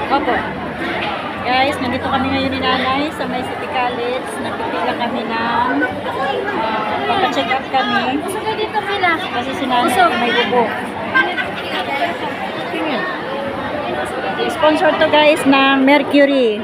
Opo. Guys, nandito kami ngayon ni Nanay sa May City College. Nagpipila kami ng papacheck up kami. Gusto ko dito pila. Kasi si Nanay may ubo. Sponsor to guys ng Mercury.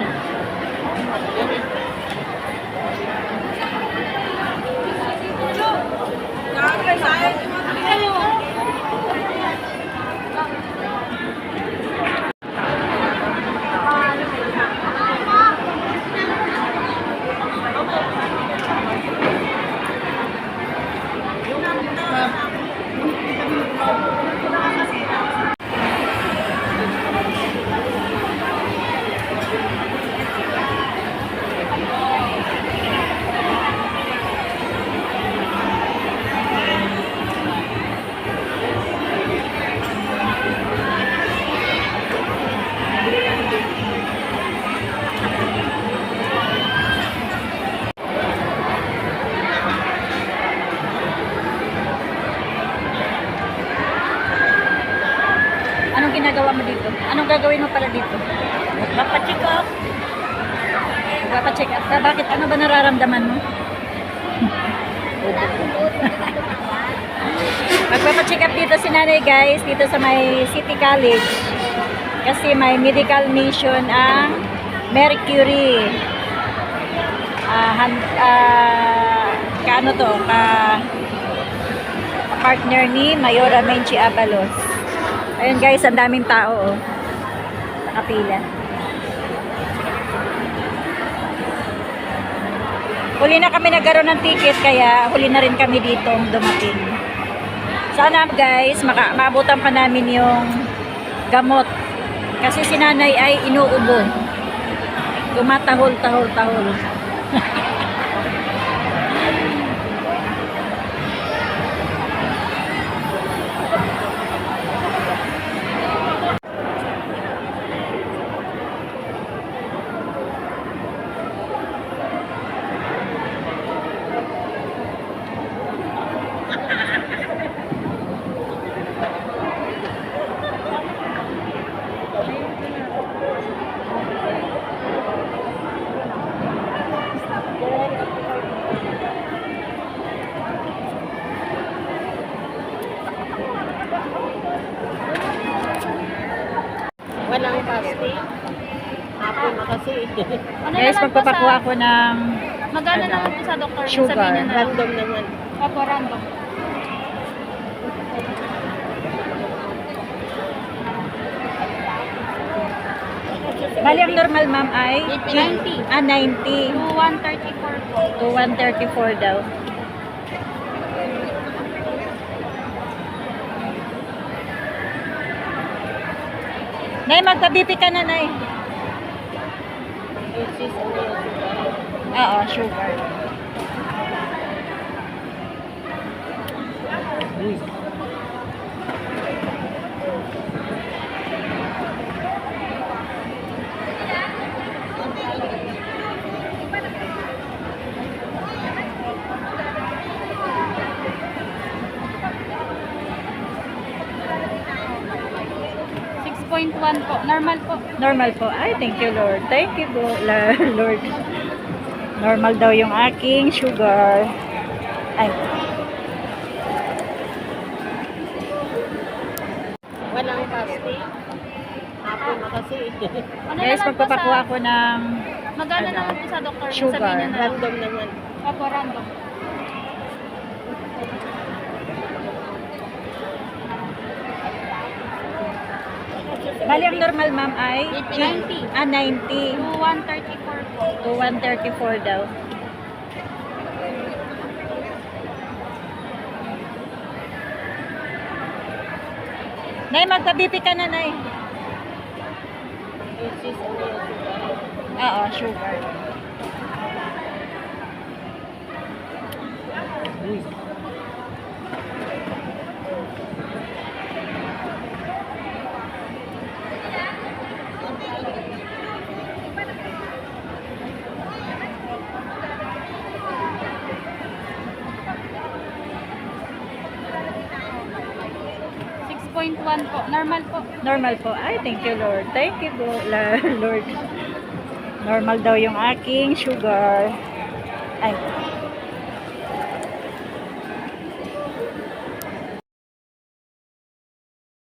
Anong ginagawa mo dito? Anong gagawin mo pala dito? Papacheck up. Papacheck up ka? Bakit? Ano ba nararamdaman mo? Magpapacheck up dito si Nanay guys, dito sa May City College. Kasi may medical mission ang Mercury. Kaano to? Partner ni Mayora Menchi Abalos. Ayun guys, ang daming tao oh. Nakapila. Huli na kami nagkaroon ng ticket kaya huli na rin kami dito dumating. Sana guys, maabutan pa namin yung gamot. Kasi si Nanay ay inuubo. Tumatahol-tahol-tahol. Walang fasting. Hapon na kasi. Guys, magpapakuha ako ng Magana naman po sa doktor. sugar. Sabihin niya na. Random naman. Opo, random. Bali ang normal ma'am ay 90. 90 To 134 po. to 134 daw. Nay, magpa-BP ka na, Nay. Oo, sugar. Uy. .1 po. Normal po. Normal po. Ay, thank you, Lord. Thank you po, Lord. Normal daw yung aking sugar. Ay. Walang fasting. Hapon na kasi. Guys, magpapakuha ako ng Magana naman po sa doktor. sugar. Sabihin niya na. Random naman. Opo, random. Bali ang normal ma'am ay 90. 90 To 134 po. to 134 daw. Nay, magpa-BP ka na, Nay. Oo, sugar. Uy. 6.1 1 po. Normal po. Normal po. Ay, thank you, Lord. Thank you, Lord. Normal daw yung aking sugar. Ay,